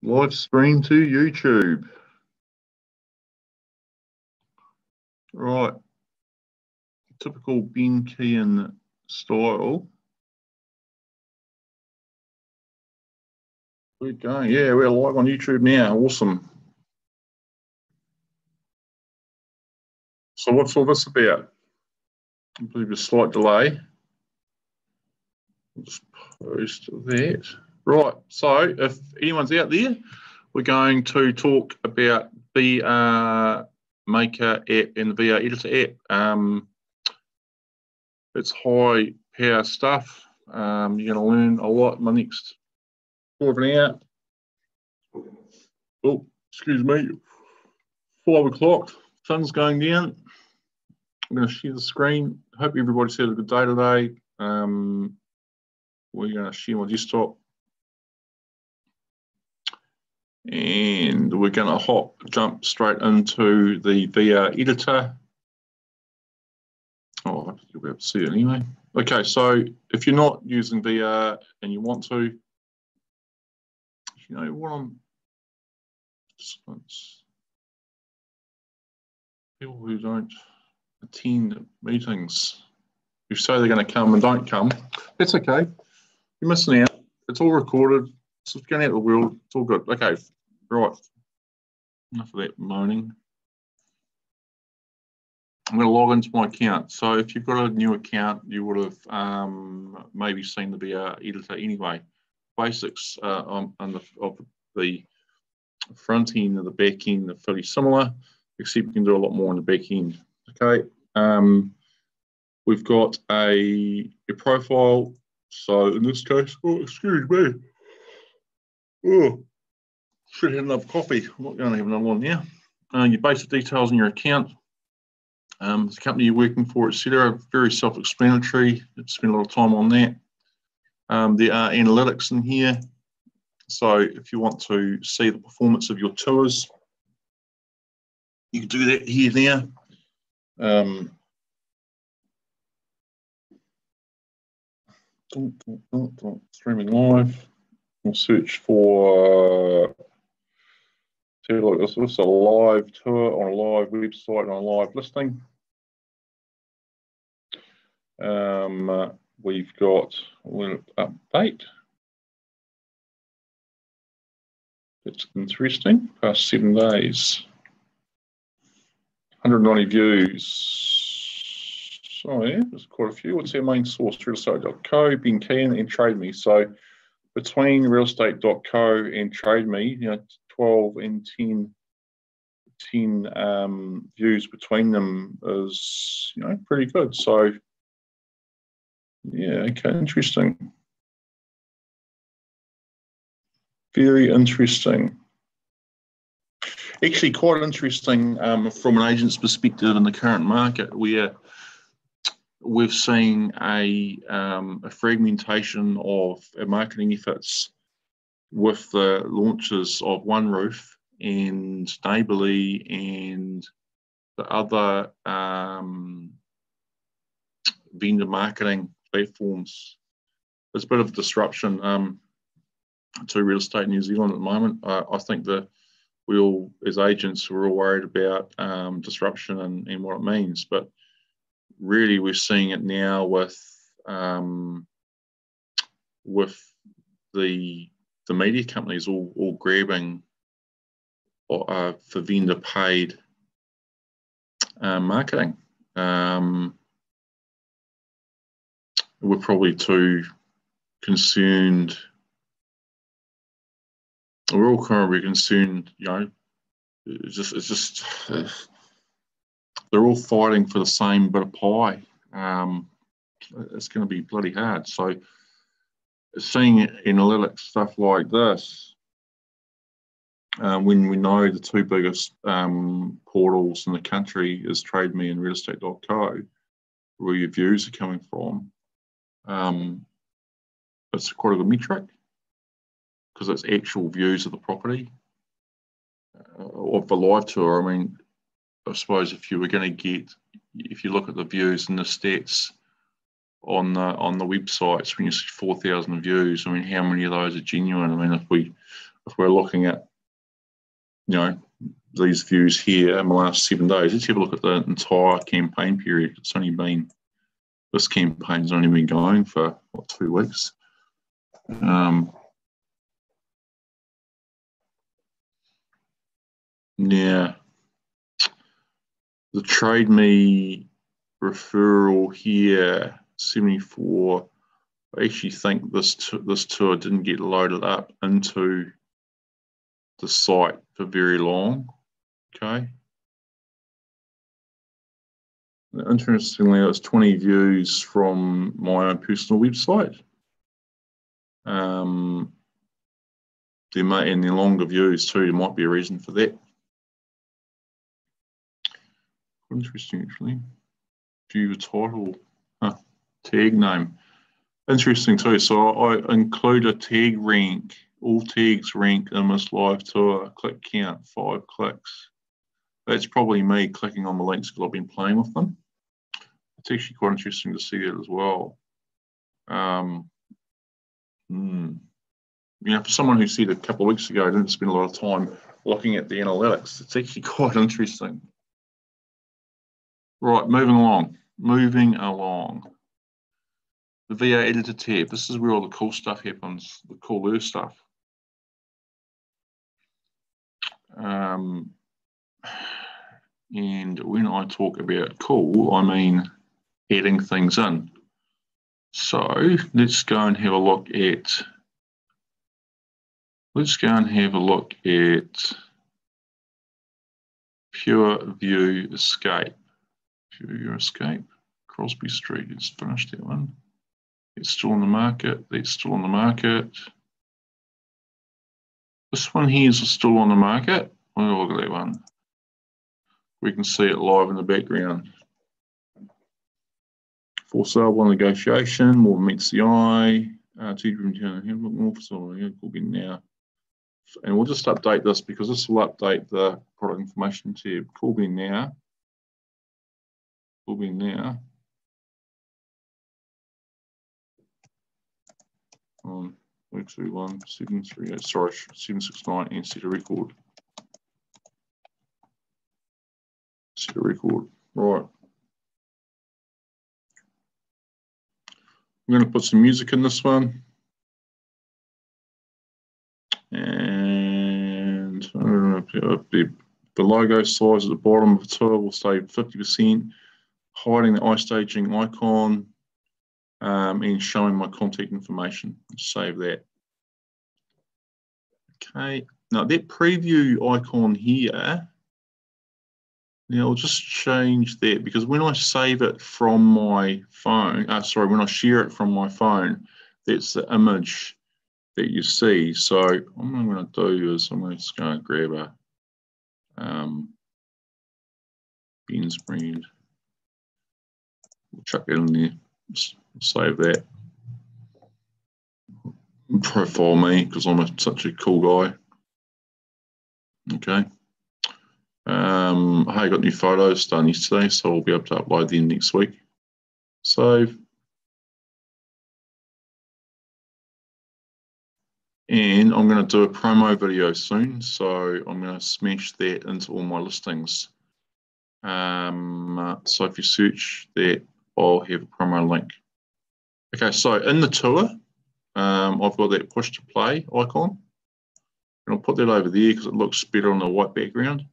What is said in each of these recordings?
Live stream to YouTube. Right. Typical Ben Keane style. We're going. Yeah, we're live on YouTube now. Awesome. So what's all this about? I believe a slight delay. I'll just post that. Right, so if anyone's out there, we're going to talk about VR Maker app and the VR Editor app. It's high power stuff. You're going to learn a lot in the next quarter of an hour. Oh, excuse me. 5 o'clock, sun's going down. I'm going to share the screen. Hope everybody's had a good day today. We're going to share my desktop. And we're going to jump straight into the VR editor. Oh, I hope you'll be able to see it anyway. Okay, so if you're not using VR and you want to, you know what I'm... People who don't attend meetings, who say they're going to come and don't come, that's okay. You're missing out. It's all recorded. It's going out of the world. It's all good. Okay, right. Enough of that moaning. I'm going to log into my account. So if you've got a new account, you would have maybe seen the VR editor anyway. Basics of the front end and the back end are fairly similar, except you can do a lot more on the back end. Okay. We've got a profile. So in this case, oh, excuse me. Oh, should have enough coffee. I'm not going to have another one now. Your basic details in your account. The company you're working for, etc. Very self-explanatory. Spend a lot of time on that. There are analytics in here. So if you want to see the performance of your tours, you can do that here now. Streaming live. We'll search for this is a live tour on a live website and on a live listing. We've got an update. It's interesting. Past 7 days. 190 views. Oh yeah, there's quite a few. What's our main source? Realestate.co, Ben Keane and TradeMe. So between realestate.co and TradeMe, you know, 12 and 10 views between them is, you know, pretty good. So yeah, okay, interesting. Very interesting. Actually, quite interesting from an agent's perspective in the current market, where we've seen a fragmentation of marketing efforts with the launches of OneRoof and Neighbourly and the other vendor marketing platforms. There's a bit of disruption to real estate in New Zealand at the moment. I think that we all, as agents, we're all worried about disruption and what it means. But really, we're seeing it now with the media companies all grabbing for vendor paid marketing. We're probably too concerned. We're all currently concerned, you know. It's just they're all fighting for the same bit of pie. It's going to be bloody hard. So seeing analytics stuff like this, when we know the two biggest portals in the country is TradeMe and realestate.co, where your views are coming from, it's quite a good metric because it's actual views of the property of the live tour. I mean, I suppose if you were going to get, if you look at the views and the stats on the websites, when you see 4,000 views, I mean, how many of those are genuine? I mean, if we if we're looking at, you know, these views here in the last 7 days, let's have a look at the entire campaign period. It's only been, this campaign's only been going for, what, 2 weeks? Yeah. The Trade Me referral here, 74. I actually think this tour didn't get loaded up into the site for very long. Okay. Interestingly, it was 20 views from my own personal website. There may, and the longer views too, there might be a reason for that. Interesting, actually. View the title, tag name. Interesting too. So I include a tag rank. All tags rank in this live tour. Click count, 5 clicks. That's probably me clicking on the links because I've been playing with them. It's actually quite interesting to see that as well. You know, for someone who said a couple of weeks ago, I didn't spend a lot of time looking at the analytics. It's actually quite interesting. Right, moving along. The VA editor tab. This is where all the cool stuff happens, the cooler stuff. And when I talk about cool, I mean adding things in. So let's go and have a look at Pure View Escape. Pure View Escape. Crosby Street. Let's finish that one. It's still on the market. That's still on the market. This one here is still on the market. Oh, look at that one. We can see it live in the background. For sale, one negotiation, more meets the eye. More for sale, could be now. And we'll just update this because this will update the product information tab. Call me now. Call me now. On 321 738, sorry, 769 and set a record. Set a record. Right. I'm going to put some music in this one. And the logo size at the bottom of the tour will stay 50%, hiding the iStaging icon and showing my contact information. Save that. Okay, now that preview icon here, now I'll just change that because when I save it from my phone, when I share it from my phone, that's the image that you see. So what I'm going to do is I'm just going to grab a Ben's brand. We'll chuck it in there. Just save that. Profile me because I'm such a cool guy. Okay. I got new photos done yesterday, so we'll be able to upload them next week. Save. And I'm going to do a promo video soon, so I'm going to smash that into all my listings. So if you search that, I'll have a promo link. Okay, so in the tour, I've got that push to play icon. And I'll put that over there because it looks better on the white background.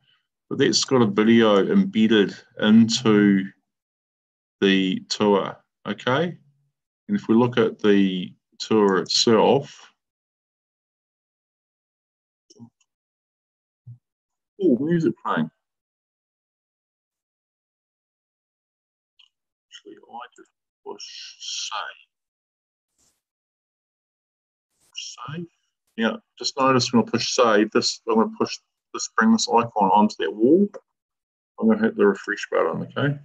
But that's got a video embedded into the tour, okay? And if we look at the tour itself, oh, music playing. Actually, I just push save. Yeah, just notice when I push save, I'm going to push this, bring this icon onto that wall. I'm going to hit the refresh button, okay?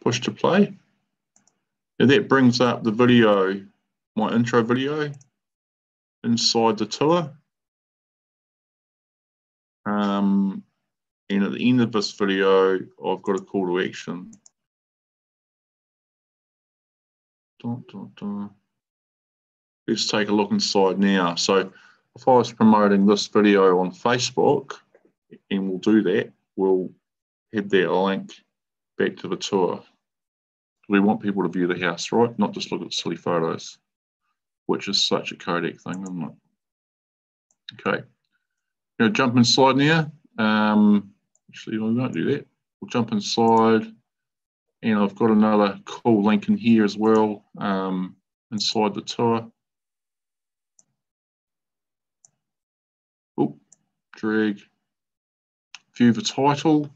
Push to play. And that brings up the video, my intro video, inside the tour. And at the end of this video, I've got a call to action. Let's take a look inside now. So if I was promoting this video on Facebook, and we'll do that, we'll head that link back to the tour. We want people to view the house, right? Not just look at silly photos, which is such a Kodak thing, isn't it? Okay, going to jump inside now. Actually, we won't do that. We'll jump inside, and I've got another cool link in here as well, inside the tour. Oh, drag. View the title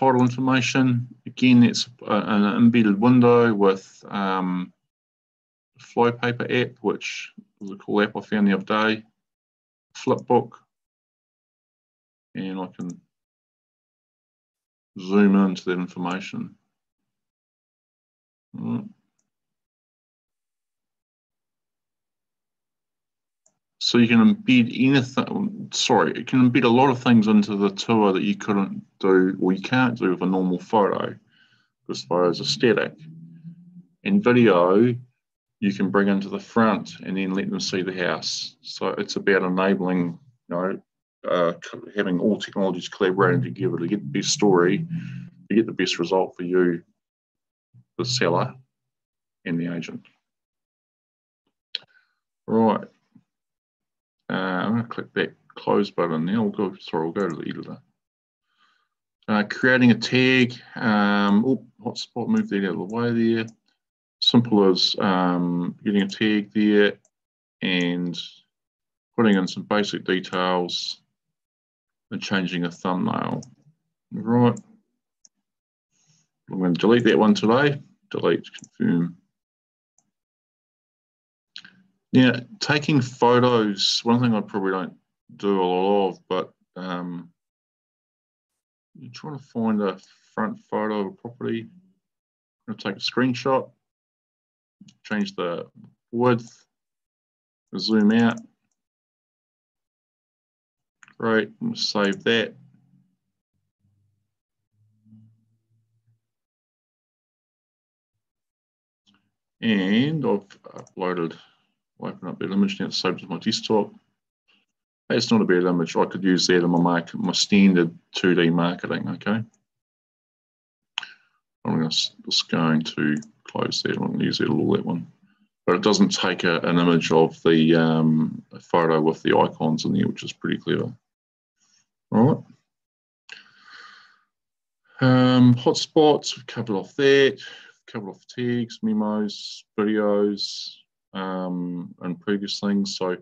information. Again, it's an embedded window with Flowpaper app, which was a cool app I found the other day. Flipbook, and I can zoom into that information. Right. So you can embed anything, sorry, it can embed a lot of things into the tour that you couldn't do, or you can't do with a normal photo, because photos are static. In video, you can bring into the front and then let them see the house. So it's about enabling, having all technologies collaborating together to get the best story, to get the best result for you, the seller, and the agent. Right. I'm going to click that close button now. We'll go to the editor. Creating a tag. Hotspot, move that out of the way there. Simple as getting a tag there and putting in some basic details and changing a thumbnail. Right. I'm going to delete that one today. Delete, confirm. Now, taking photos, one thing I probably don't do a lot of, but you're trying to find a front photo of a property. I'm going to take a screenshot, change the width, zoom out. Great, I'm going to save that. And I've uploaded, I'll open up that image now, it's saved to my desktop. It's not a bad image. I could use that in my standard 2D marketing, okay? I'm just going to close that. I'm going to use that one. But it doesn't take an image of the photo with the icons in there, which is pretty clever. All right. Hotspots, we've covered off that. Covered off tags, memos, videos, and previous things. So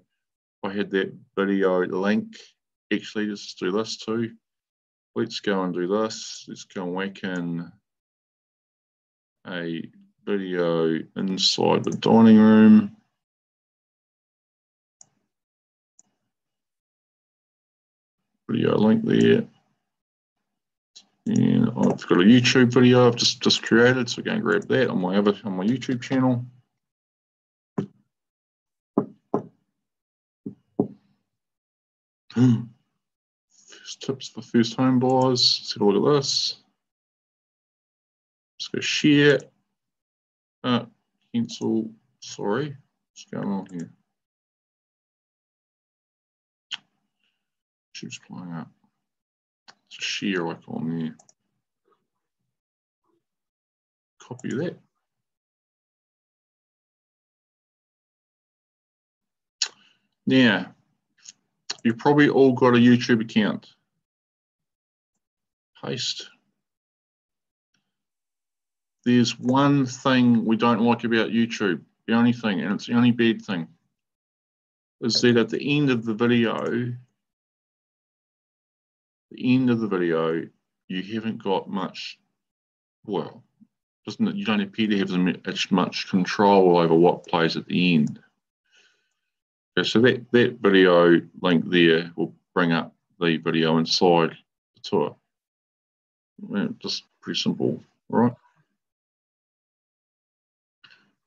I had that video link. Actually, let's do this too. Let's go and do this. Let's go and whack in a video inside the dining room. Video link there. And I've got a YouTube video I've just created, so go and grab that on my YouTube channel. First tips for first home buyers. Let's have a look at this. Let's go share. Cancel. Sorry, what's going on here? YouTube's playing up. It's a share icon there. Copy that. Now, you've probably all got a YouTube account. Paste. There's one thing we don't like about YouTube, the only thing, and it's the only bad thing, is that at the end of the video, you haven't got much, well, you don't appear to have as much control over what plays at the end. Okay, so that video link there will bring up the video inside the tour. Just pretty simple, right?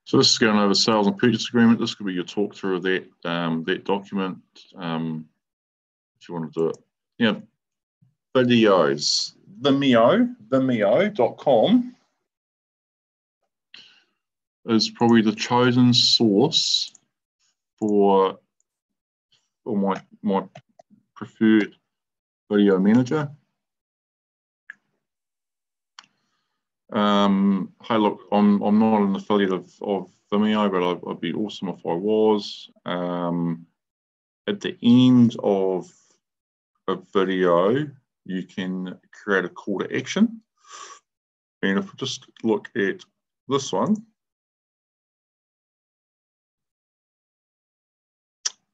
So this is going over sales and purchase agreement. This could be your talk through of that that document if you want to do it. Yeah, videos. Vimeo.com. is probably the chosen source for my preferred video manager. Hey, look, I'm not an affiliate of Vimeo, but I'd be awesome if I was. At the end of a video, you can create a call to action. And if we just look at this one,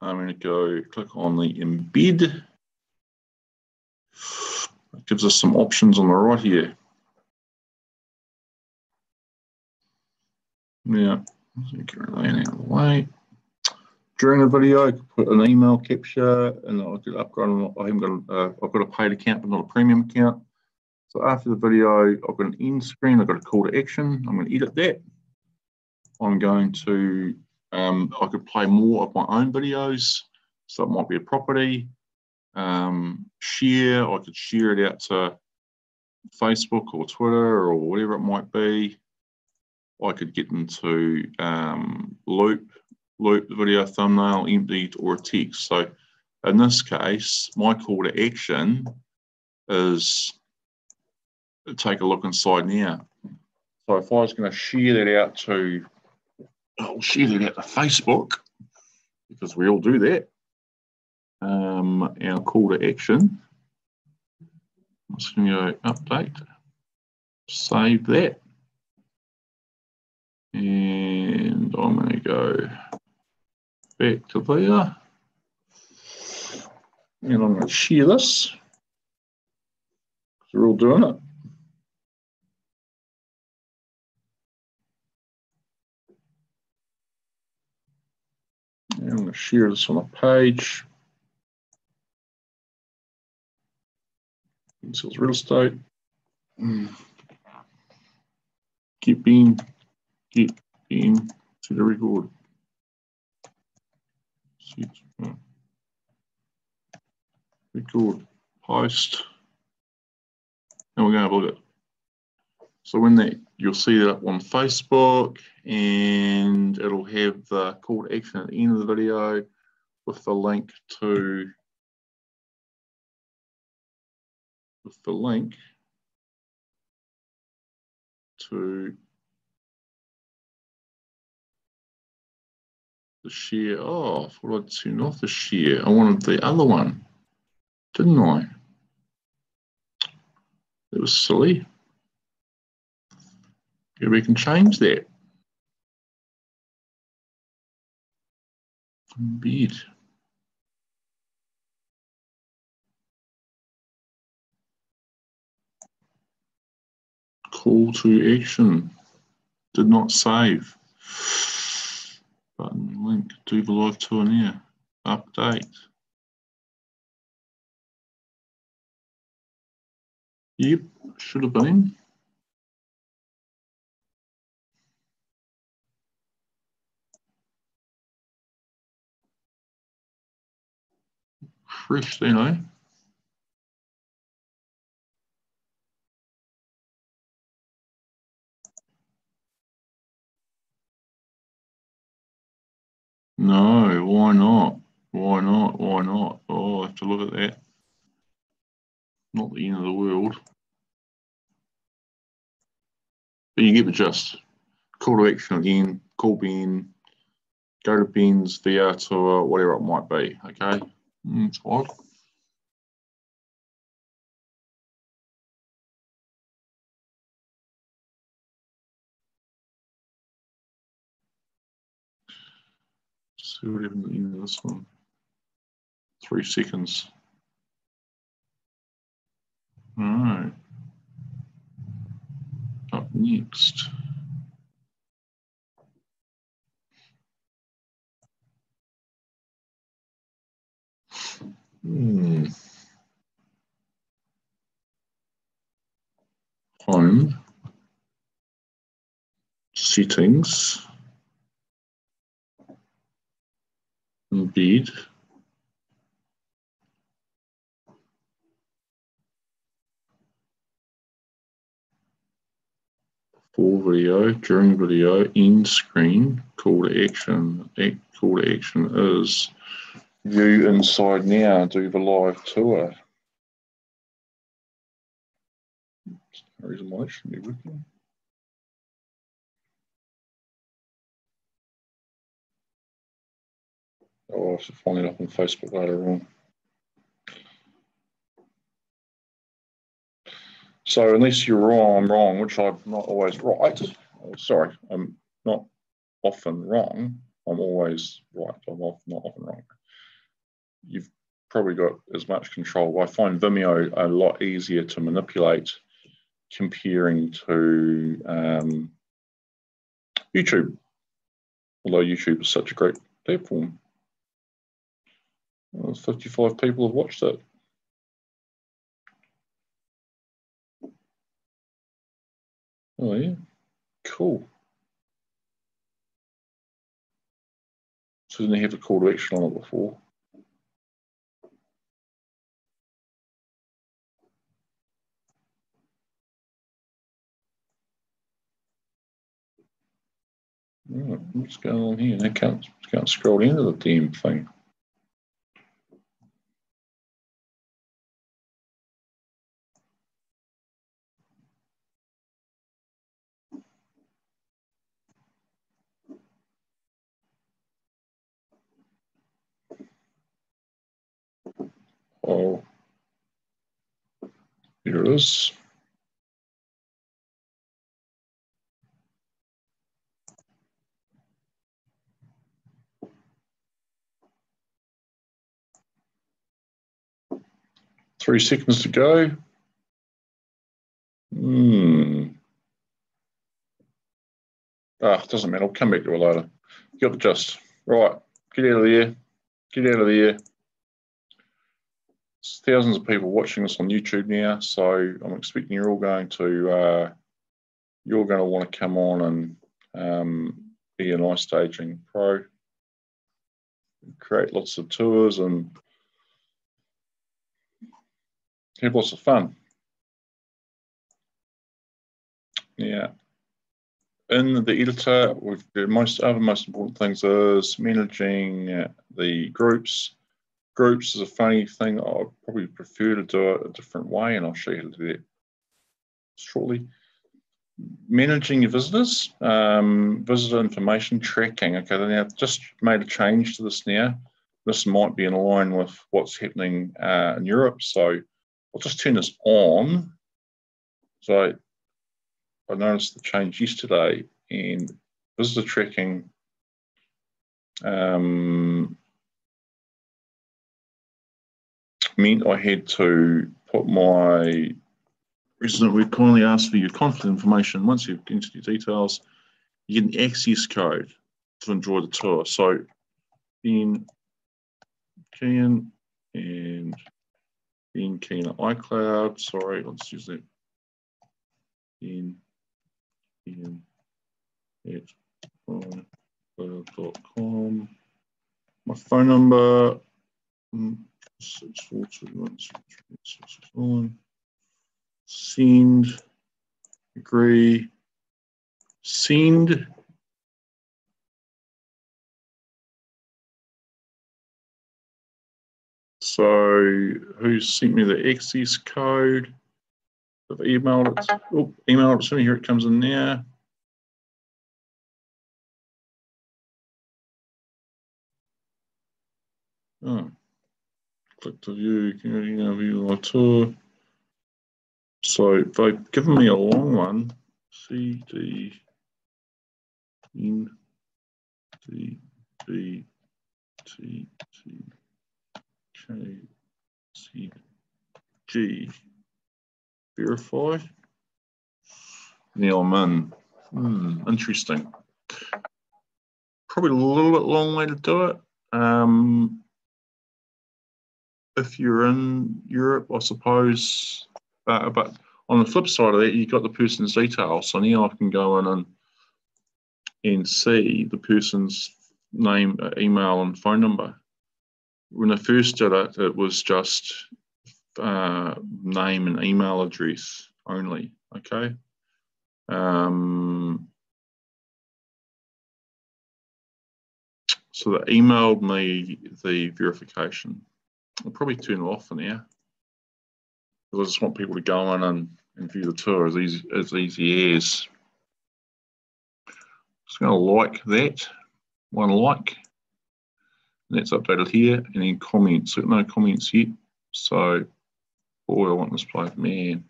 I'm going to go click on the embed. It gives us some options on the right here. Now, get that out of the way. During the video, I could put an email capture, and I could upgrade. I've got a paid account, but not a premium account. So after the video, I've got an end screen. I've got a call to action. I'm going to edit that. I'm going to. I could play more of my own videos. So it might be a property. Share. I could share it out to Facebook or Twitter or whatever it might be. I could get into loop the video thumbnail, empty, or a text. So in this case, my call to action is take a look inside now. So if I was going to share that out to, I'll share that out to Facebook, because we all do that. Our call to action, I'm just going to go update, save that. And I'm going to go back to there. And I'm going to share this. We're all doing it. And I'm going to share this on a page. Sales real estate. Get in to the record. Record, post, and we're going to have a look at it. So when that, you'll see that up on Facebook, and it'll have the call to action at the end of the video with the link to the share. Oh, I thought I'd turned off the share. I wanted the other one, didn't I? That was silly. Yeah, we can change that. Embed. Call to action. Did not save. Button, link, do the live tour now. Update. Yep, should have been. Fresh then, eh? No, why not? Why not? Why not? Oh, I have to look at that. Not the end of the world. But you get the gist. Call to action again, call Ben, go to Ben's VR tour, whatever it might be, okay? It's odd. See what happens at the end of this one. 3 seconds. All right. Up next. Home. Settings. Embed. For video, during video, end screen, call to action. Call to action is view inside now, do the live tour. There's no reason why it shouldn't be working. Oh, I should find it up on Facebook later on. So unless you're wrong, I'm wrong, which I'm not always right. Oh, sorry, I'm not often wrong. I'm always right. I'm not often wrong. You've probably got as much control. I find Vimeo a lot easier to manipulate comparing to YouTube, although YouTube is such a great platform. Well, 55 people have watched it. Oh yeah, cool. So didn't have a call to action on it before. Right, what's going on here? I can't scroll into the damn thing. Oh, here it is. Three seconds to go. Ah, doesn't matter. I'll come back to it later. You got the gist. Right, get out of there. Get out of there. There's thousands of people watching this on YouTube now, so I'm expecting you're all going to want to come on and be an iStaging pro, create lots of tours and have lots of fun. Yeah. In the editor, the most important things is managing the groups. Groups is a funny thing. I probably prefer to do it a different way, and I'll show you how to do that shortly. Managing your visitors, visitor information tracking. Okay, now I've just made a change to this now. This might be in line with what's happening in Europe, so I'll just turn this on. So I noticed the change yesterday, and visitor tracking meant I had to put my resident would kindly ask for your contact information. Once you've entered your details, you get an access code to enjoy the tour. So Ben Kean and Ben Kean at iCloud. Sorry, let's use that. Ben Kean at iCloud.com. My phone number 6421669. Send, agree, send. So who sent me the access code? I've emailed it. Oh, email it to me. Here it comes in now. Oh, click to view, view my tour. So they've given me a long one. CD N D B T T K C G. Verify. Now I'm in. Interesting. Probably a little bit long way to do it. If you're in Europe, I suppose, but on the flip side of that, you've got the person's details. So now I can go in and see the person's name, email, and phone number. When I first did it, it was just name and email address only. Okay. So they emailed me the verification. I'll probably turn it off for now, because I just want people to go in and view the tour as easy as. Just going to like that, one like, and that's updated here, and then comments. So no comments yet. So, boy, I want this place, man.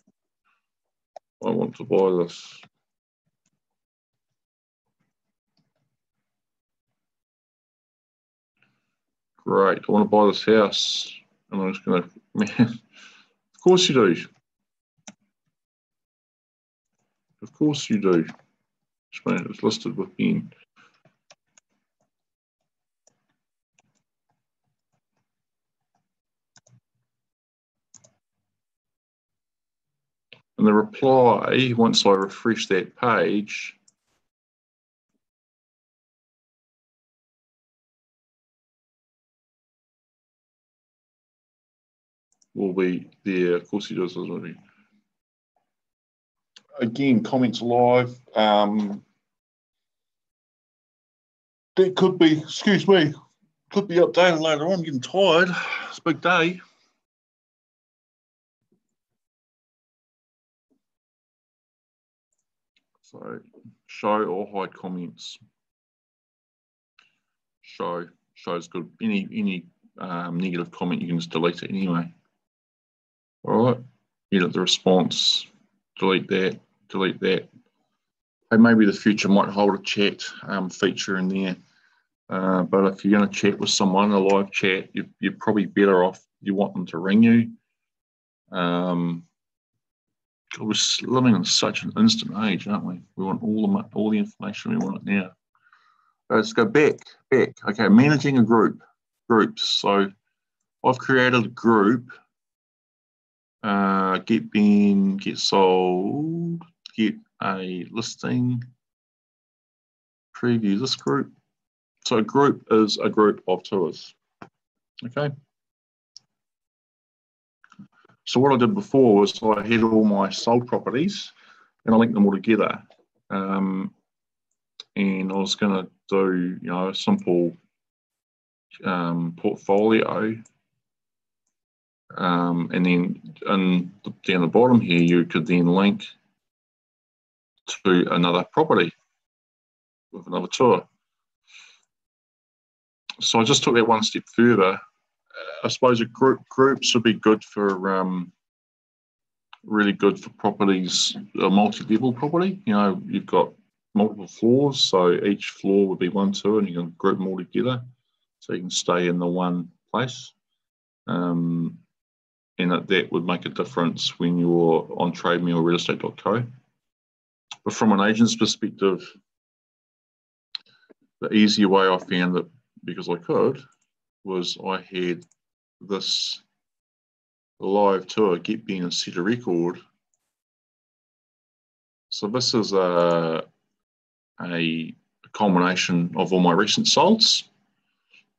I want to buy this. Great, I want to buy this house. And I'm just going to, man, of course you do. Of course you do. It's listed with Ben. And the reply, once I refresh that page, will be there. Of course he does, doesn't he? Again, comments live. That could be, excuse me, could be updated later on. I'm getting tired. It's a big day. So show or hide comments. Show's good. Any negative comment, you can just delete it anyway. All right. Edit the response. Delete that. Delete that. And maybe the future might hold a chat feature in there. But if you're going to chat with someone, a live chat, you're probably better off. You want them to ring you. We're living in such an instant age, aren't we? We want all the information. We want it now. Let's go back. Okay, managing a groups. So I've created a group. Get Ben, get sold, get a listing, preview this group. So a group is a group of tours. Okay. So what I did before was I had all my sold properties and I linked them all together. And I was going to do, a simple portfolio. And then down the bottom here, you could then link to another property with another tour. So I just took that one step further. I suppose groups would be good for really good for properties, a multi-level property. You've got multiple floors, so each floor would be one tour, and you can group them all together, so you can stay in the one place. And that would make a difference when you're on TradeMe or realestate.co. But from an agent's perspective, the easier way I found it, because I could, was I had this live tour, Get Ben and Set a Record. So this is a culmination of all my recent solds.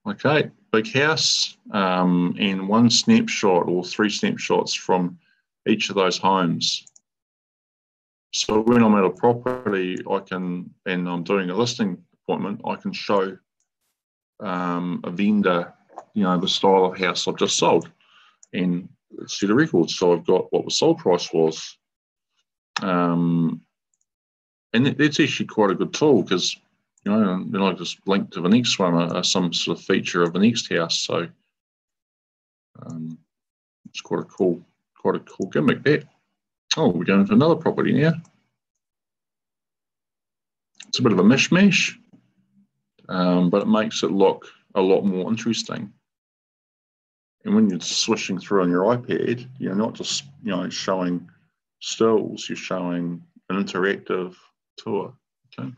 Okay, big house, and one snapshot or 3 snapshots from each of those homes. So when I'm at a property, and I'm doing a listing appointment, I can show a vendor, the style of house I've just sold and set a record. So I've got what the sold price was. And that's actually quite a good tool, because, then I just link to the next one, some sort of feature of the next house. So it's quite a cool gimmick there. Oh, we're going to another property now. It's a bit of a mishmash, but it makes it look a lot more interesting. And when you're swishing through on your iPad, you're not just showing stills, you're showing an interactive tour. Okay.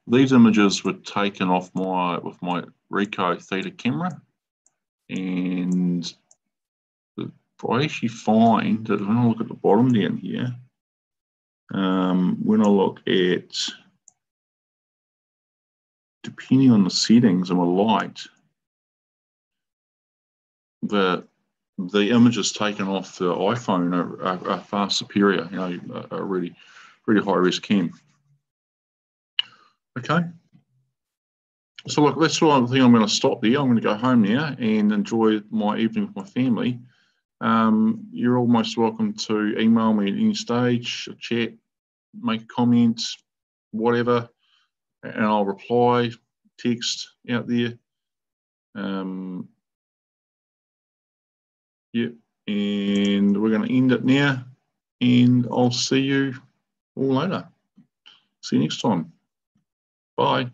These images were taken off with my Ricoh Theta camera, and I actually find that when I look at the bottom down here, when I look at, depending on the settings and the light, the the images taken off the iPhone are far superior, you know, a really, really high-res cam. Okay. So look, that's all I think I'm going to stop there. I'm going to go home now and enjoy my evening with my family. You're all most welcome to email me at any stage, chat, make comments, whatever, and I'll reply, text out there. Yeah, and we're going to end it now, and I'll see you all later. See you next time. Bye.